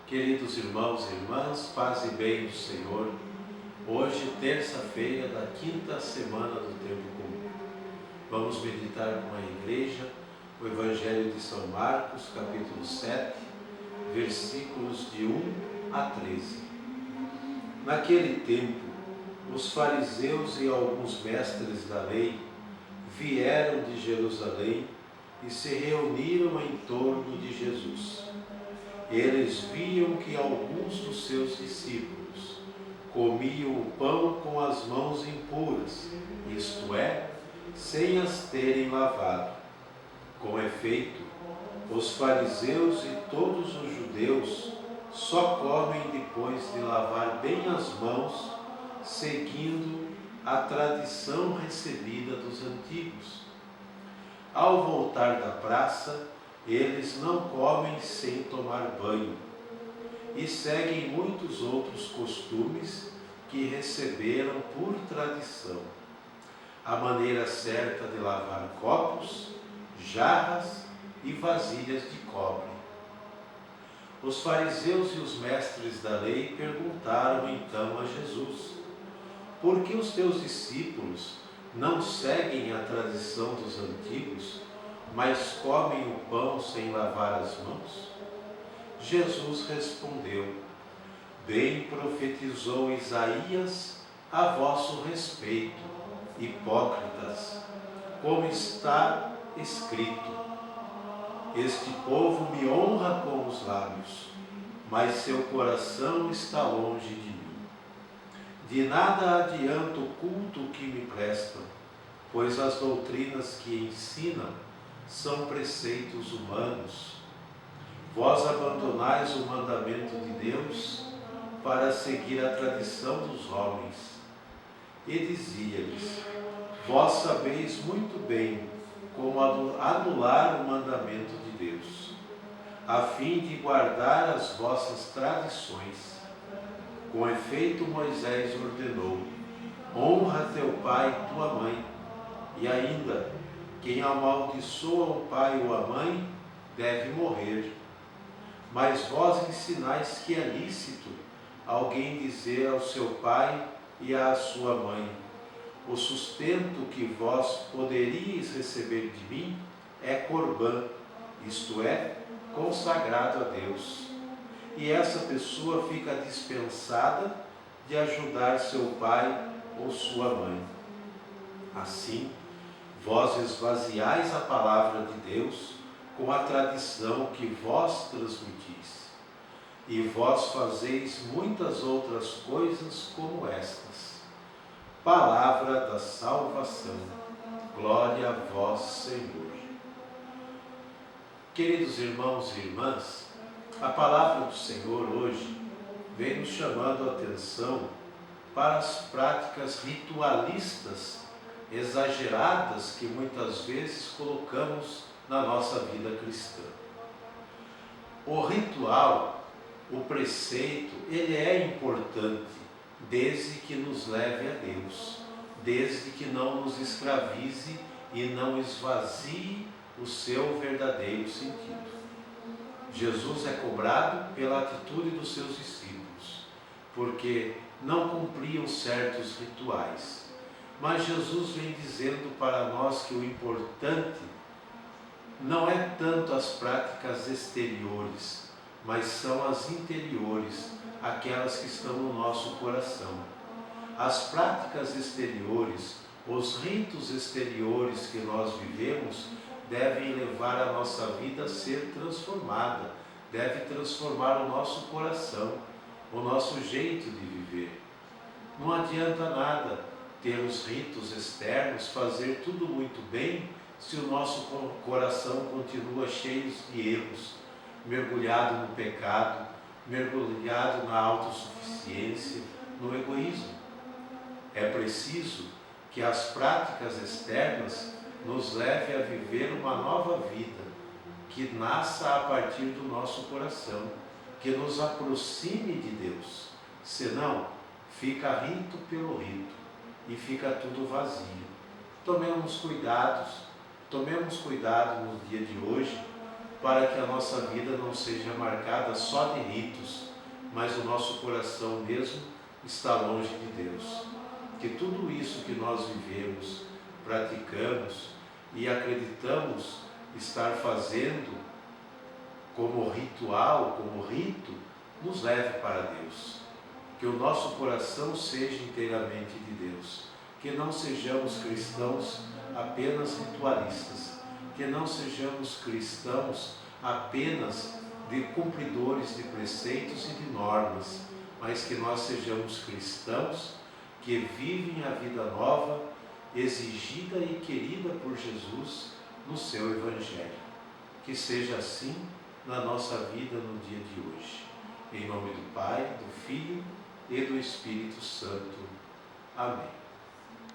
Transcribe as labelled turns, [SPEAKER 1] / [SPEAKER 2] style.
[SPEAKER 1] Queridos irmãos e irmãs, paz e bem do Senhor. Hoje, terça-feira da quinta semana do tempo comum. Vamos meditar com a igreja o Evangelho de São Marcos, capítulo 7, versículos de 1 a 13. Naquele tempo, os fariseus e alguns mestres da lei vieram de Jerusalém e se reuniram em torno de Jesus. Eles viam que alguns dos seus discípulos comiam o pão com as mãos impuras, isto é, sem as terem lavado. Com efeito, os fariseus e todos os judeus só comem depois de lavar bem as mãos, seguindo a tradição recebida dos antigos. Ao voltar da praça, eles não comem sem tomar banho e seguem muitos outros costumes que receberam por tradição. A maneira certa de lavar copos, jarras e vasilhas de cobre. Os fariseus e os mestres da lei perguntaram então a Jesus: por que os teus discípulos não seguem a tradição dos antigos, mas comem o pão sem lavar as mãos? Jesus respondeu: bem profetizou Isaías a vosso respeito, hipócritas, como está escrito: este povo me honra com os lábios, mas seu coração está longe de mim. De nada adianta o culto que me prestam, pois as doutrinas que ensinam são preceitos humanos. Vós abandonais o mandamento de Deus para seguir a tradição dos homens. E dizia-lhes: vós sabeis muito bem como anular o mandamento de Deus, a fim de guardar as vossas tradições. Com efeito, Moisés ordenou: honra teu pai e tua mãe, e ainda, quem amaldiçoa o pai ou a mãe deve morrer. Mas vós ensinais que é lícito alguém dizer ao seu pai e à sua mãe: o sustento que vós poderíeis receber de mim é corbã, isto é, consagrado a Deus. E essa pessoa fica dispensada de ajudar seu pai ou sua mãe. Assim, vós esvaziais a palavra de Deus com a tradição que vós transmitis, e vós fazeis muitas outras coisas como estas. Palavra da salvação. Glória a vós, Senhor. Queridos irmãos e irmãs, a palavra do Senhor hoje vem nos chamando a atenção para as práticas ritualistas exageradas que muitas vezes colocamos na nossa vida cristã. O ritual, o preceito, ele é importante desde que nos leve a Deus, desde que não nos escravize e não esvazie o seu verdadeiro sentido. Jesus é cobrado pela atitude dos seus discípulos, porque não cumpriam certos rituais. Mas Jesus vem dizendo para nós que o importante não é tanto as práticas exteriores, mas são as interiores, aquelas que estão no nosso coração. As práticas exteriores, os ritos exteriores que nós vivemos, devem levar a nossa vida a ser transformada, deve transformar o nosso coração, o nosso jeito de viver. Não adianta nada ter os ritos externos, fazer tudo muito bem, se o nosso coração continua cheio de erros, mergulhado no pecado, mergulhado na autossuficiência, no egoísmo. É preciso que as práticas externas nos levem a viver uma nova vida, que nasça a partir do nosso coração, que nos aproxime de Deus. Senão, fica rito pelo rito e fica tudo vazio. Tomemos cuidado no dia de hoje para que a nossa vida não seja marcada só de ritos, mas o nosso coração mesmo está longe de Deus. Que tudo isso que nós vivemos, praticamos e acreditamos estar fazendo como ritual, como rito, nos leve para Deus. Que o nosso coração seja inteiramente de Deus. Que não sejamos cristãos apenas ritualistas. Que não sejamos cristãos apenas de cumpridores de preceitos e de normas, mas que nós sejamos cristãos que vivem a vida nova, exigida e querida por Jesus no seu Evangelho. Que seja assim na nossa vida no dia de hoje. Em nome do Pai, do Filho e do Espírito Santo. Amém.